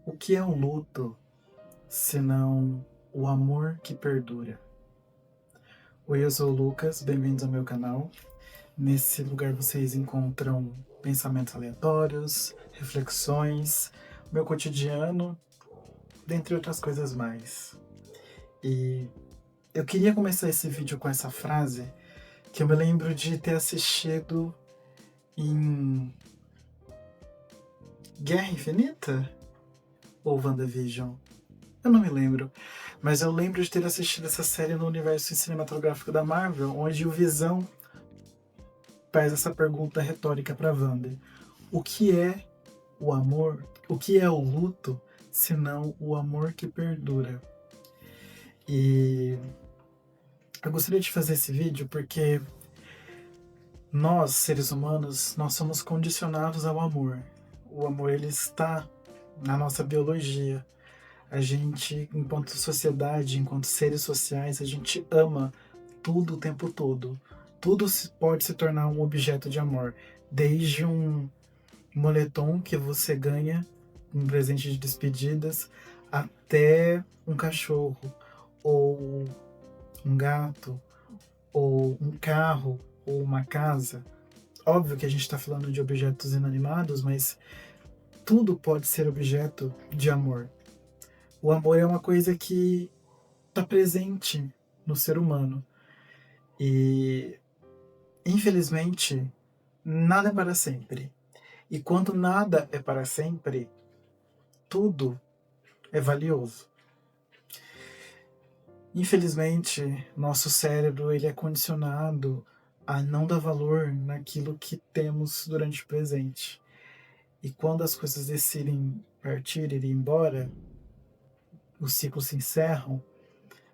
O que é o luto, senão o amor que perdura? Oi, eu sou o Lucas, bem-vindos ao meu canal. Nesse lugar vocês encontram pensamentos aleatórios, reflexões, meu cotidiano, dentre outras coisas mais. E eu queria começar esse vídeo com essa frase que eu me lembro de ter assistido em Guerra Infinita ou WandaVision. Eu não me lembro, mas eu lembro de ter assistido essa série no universo cinematográfico da Marvel, onde o Visão faz essa pergunta retórica para Wanda. O que é o amor? O que é o luto, senão o amor que perdura? E eu gostaria de fazer esse vídeo porque nós, seres humanos, nós somos condicionados ao amor. O amor, ele está na nossa biologia. A gente, enquanto sociedade, enquanto seres sociais, a gente ama tudo o tempo todo. Tudo pode se tornar um objeto de amor. Desde um moletom que você ganha, um presente de despedidas, até um cachorro, ou um gato, ou um carro, ou uma casa. Óbvio que a gente está falando de objetos inanimados, mas tudo pode ser objeto de amor. O amor é uma coisa que está presente no ser humano. E, infelizmente, nada é para sempre. E quando nada é para sempre, tudo é valioso. Infelizmente, nosso cérebro ele é condicionado a não dar valor naquilo que temos durante o presente. E quando as coisas decidem partir, ir embora, os ciclos se encerram,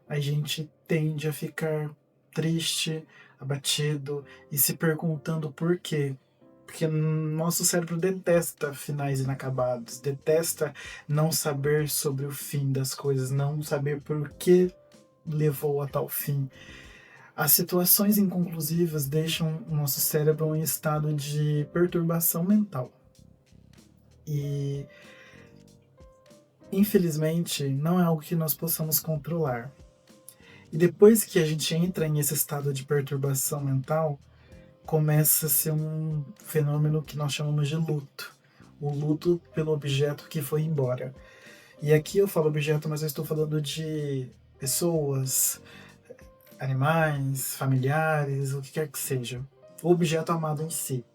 a gente tende a ficar triste, abatido e se perguntando por quê. Porque nosso cérebro detesta finais inacabados, detesta não saber sobre o fim das coisas, não saber por que levou a tal fim. As situações inconclusivas deixam o nosso cérebro em estado de perturbação mental. E, infelizmente, não é algo que nós possamos controlar. E depois que a gente entra nesse estado de perturbação mental, começa a ser um fenômeno que nós chamamos de luto. O luto pelo objeto que foi embora. E aqui eu falo objeto, mas eu estou falando de pessoas, animais, familiares, o que quer que seja. O objeto amado em si.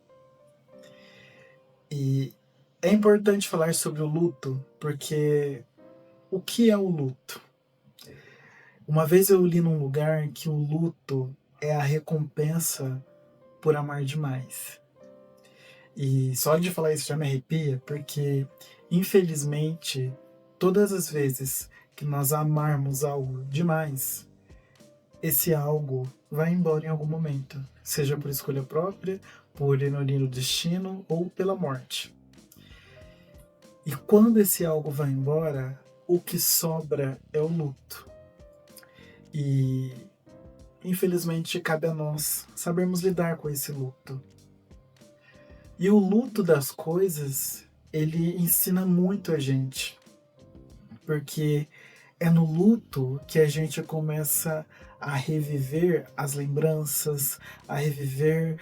E é importante falar sobre o luto, porque o que é o luto? Uma vez eu li num lugar que o luto é a recompensa por amar demais. E só de falar isso já me arrepia, porque, infelizmente, todas as vezes que nós amarmos algo demais, esse algo vai embora em algum momento, seja por escolha própria, por ironia do destino ou pela morte. E quando esse algo vai embora, o que sobra é o luto. E, infelizmente, cabe a nós sabermos lidar com esse luto. E o luto das coisas, ele ensina muito a gente, porque é no luto que a gente começa a reviver as lembranças, a reviver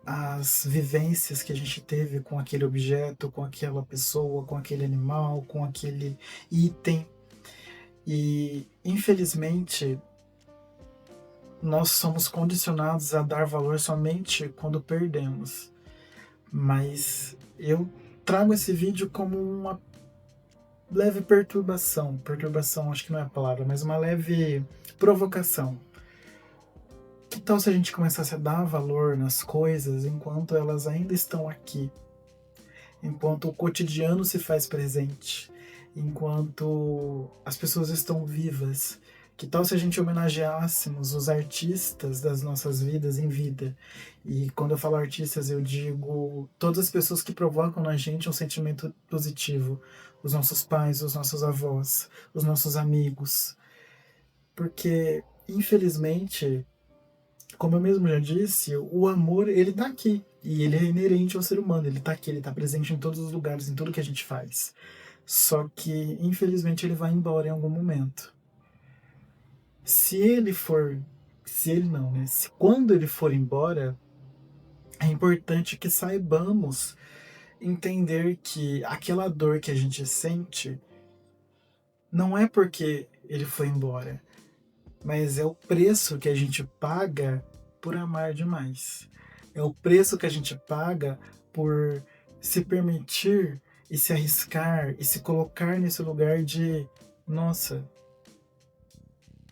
as vivências que a gente teve com aquele objeto, com aquela pessoa, com aquele animal, com aquele item. E, infelizmente, nós somos condicionados a dar valor somente quando perdemos. Mas eu trago esse vídeo como uma leve perturbação. Perturbação acho que não é a palavra, mas uma leve provocação. Que tal se a gente começasse a dar valor nas coisas enquanto elas ainda estão aqui? Enquanto o cotidiano se faz presente, enquanto as pessoas estão vivas. Que tal se a gente homenageássemos os artistas das nossas vidas em vida? E quando eu falo artistas, eu digo todas as pessoas que provocam na gente um sentimento positivo. Os nossos pais, os nossos avós, os nossos amigos. Porque, infelizmente, como eu mesmo já disse, o amor, ele tá aqui. E ele é inerente ao ser humano, ele tá aqui, ele tá presente em todos os lugares, em tudo que a gente faz. Só que, infelizmente, ele vai embora em algum momento. Se ele for... Se ele não, né? Quando ele for embora, é importante que saibamos entender que aquela dor que a gente sente não é porque ele foi embora, mas é o preço que a gente paga por amar demais. É o preço que a gente paga por se permitir e se arriscar e se colocar nesse lugar de, nossa,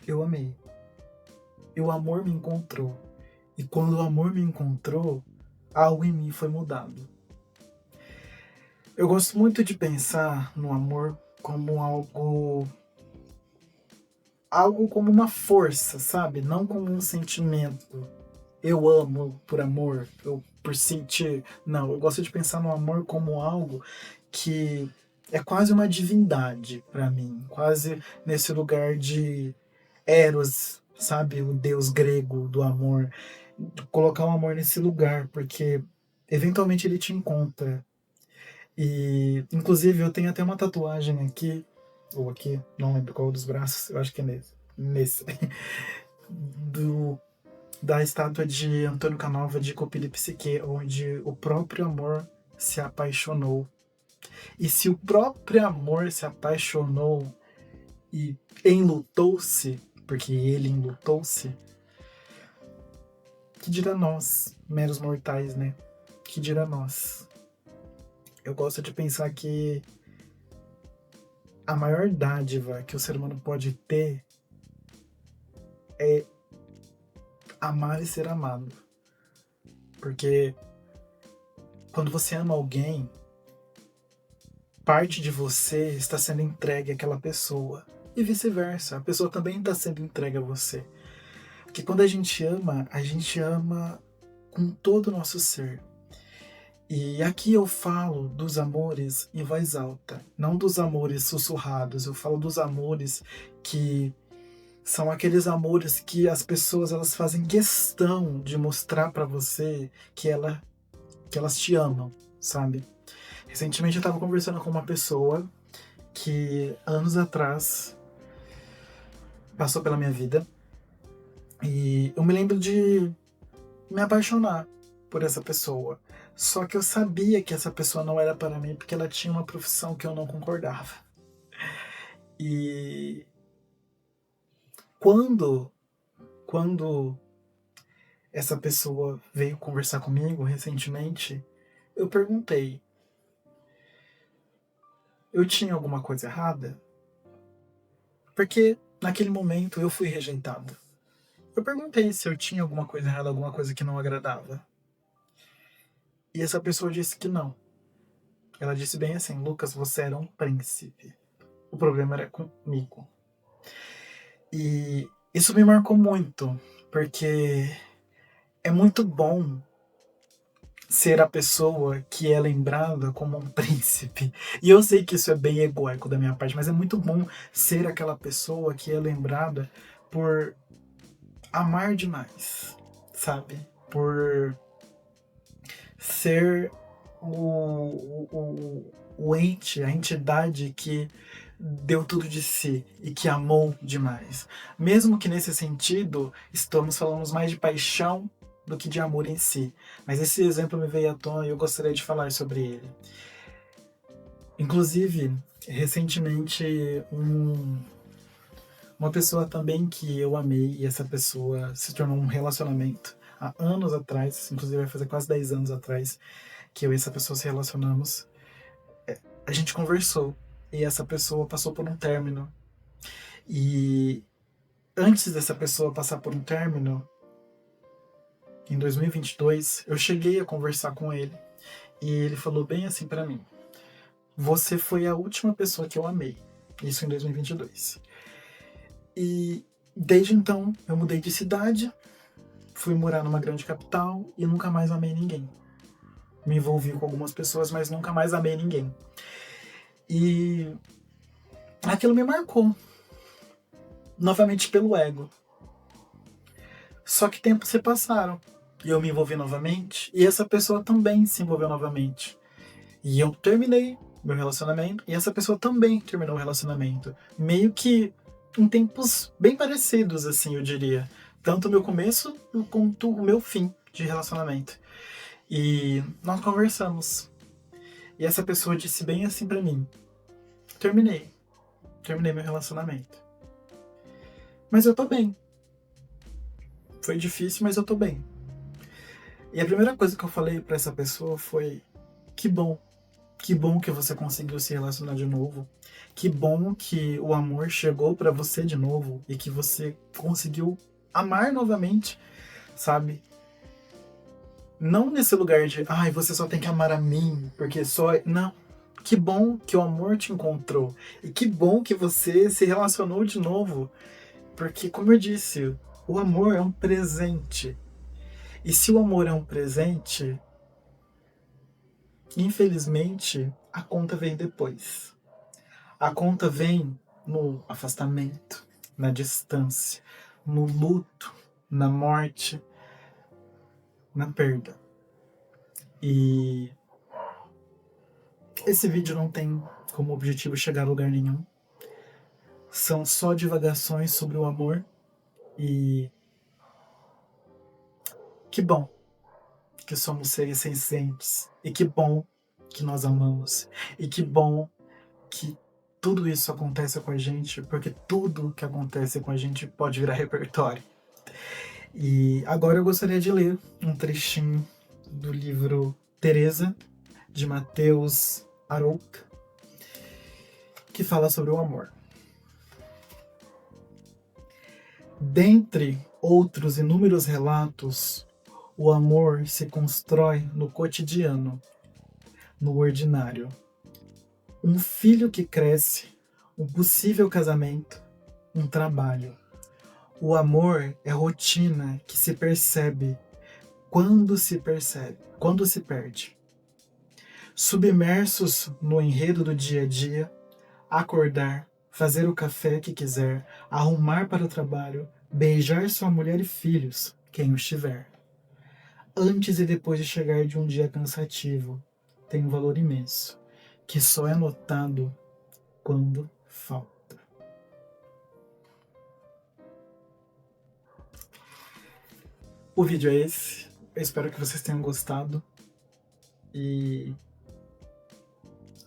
eu amei. E o amor me encontrou. E quando o amor me encontrou, algo em mim foi mudado. Eu gosto muito de pensar no amor como algo como uma força, sabe? Não como um sentimento. Eu amo por amor, eu por sentir. Não, eu gosto de pensar no amor como algo que é quase uma divindade para mim, quase nesse lugar de Eros, sabe? O deus grego do amor. Colocar o amor nesse lugar, porque eventualmente ele te encontra. E, inclusive, eu tenho até uma tatuagem aqui, ou aqui, não lembro qual dos braços, eu acho que é nesse do, da estátua de Antônio Canova de Copília e Psique, onde o próprio amor se apaixonou. E se o próprio amor se apaixonou e enlutou-se, porque ele enlutou-se, que dirá nós, meros mortais, né? Que dirá nós? Eu gosto de pensar que a maior dádiva que o ser humano pode ter é amar e ser amado. Porque quando você ama alguém, parte de você está sendo entregue àquela pessoa. E vice-versa, a pessoa também está sendo entregue a você. Porque quando a gente ama com todo o nosso ser. E aqui eu falo dos amores em voz alta, não dos amores sussurrados. Eu falo dos amores que são aqueles amores que as pessoas elas fazem questão de mostrar para você que elas te amam, sabe? Recentemente eu estava conversando com uma pessoa que anos atrás passou pela minha vida e eu me lembro de me apaixonar por essa pessoa. Só que eu sabia que essa pessoa não era para mim porque ela tinha uma profissão que eu não concordava. E quando essa pessoa veio conversar comigo recentemente, eu perguntei: eu tinha alguma coisa errada? Porque naquele momento eu fui rejeitado. Eu perguntei se eu tinha alguma coisa errada, alguma coisa que não agradava. E essa pessoa disse que não. Ela disse bem assim: Lucas, você era um príncipe. O problema era comigo. E isso me marcou muito, porque é muito bom ser a pessoa que é lembrada como um príncipe. E eu sei que isso é bem egóico da minha parte, mas é muito bom ser aquela pessoa que é lembrada por amar demais, sabe? Por ser o ente, a entidade que deu tudo de si e que amou demais. Mesmo que nesse sentido estamos falando mais de paixão do que de amor em si. Mas esse exemplo me veio à tona e eu gostaria de falar sobre ele. Inclusive, recentemente, uma pessoa também que eu amei e essa pessoa se tornou um relacionamento há anos atrás, inclusive vai fazer quase 10 anos atrás que eu e essa pessoa se relacionamos. A gente conversou e essa pessoa passou por um término. E antes dessa pessoa passar por um término, em 2022, eu cheguei a conversar com ele e ele falou bem assim pra mim: você foi a última pessoa que eu amei. Isso em 2022. E desde então eu mudei de cidade, fui morar numa grande capital e nunca mais amei ninguém. Me envolvi com algumas pessoas, mas nunca mais amei ninguém. E aquilo me marcou, novamente pelo ego. Só que tempos se passaram e eu me envolvi novamente e essa pessoa também se envolveu novamente. E eu terminei meu relacionamento e essa pessoa também terminou o relacionamento. Meio que em tempos bem parecidos, assim, eu diria. Tanto o meu começo quanto o meu fim de relacionamento. E nós conversamos. E essa pessoa disse bem assim pra mim: terminei. Terminei meu relacionamento. Mas eu tô bem. Foi difícil, mas eu tô bem. E a primeira coisa que eu falei pra essa pessoa foi: que bom. Que bom que você conseguiu se relacionar de novo. Que bom que o amor chegou pra você de novo e que você conseguiu amar novamente, sabe? Não nesse lugar de, ai, você só tem que amar a mim, porque só. Não. Que bom que o amor te encontrou. E que bom que você se relacionou de novo. Porque, como eu disse, o amor é um presente. E se o amor é um presente, infelizmente, a conta vem depois. A conta vem no afastamento, na distância, no luto, na morte, na perda. E esse vídeo não tem como objetivo chegar a lugar nenhum. São só divagações sobre o amor. E que bom que somos seres sencientes. E que bom que nós amamos. E que bom que tudo isso acontece com a gente, porque tudo que acontece com a gente pode virar repertório. E agora eu gostaria de ler um trechinho do livro Teresa, de Mateus Arouca, que fala sobre o amor. Dentre outros inúmeros relatos, o amor se constrói no cotidiano, no ordinário. Um filho que cresce, um possível casamento, um trabalho. O amor é rotina que se percebe, quando se perde. Submersos no enredo do dia a dia, acordar, fazer o café que quiser, arrumar para o trabalho, beijar sua mulher e filhos, quem os tiver. Antes e depois de chegar de um dia cansativo, tem um valor imenso, que só é notado quando falta. O vídeo é esse. Eu espero que vocês tenham gostado. E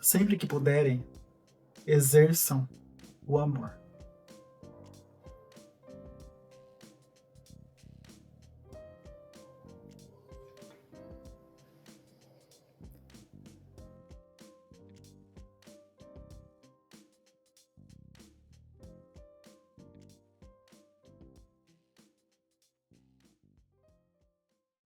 sempre que puderem, exerçam o amor.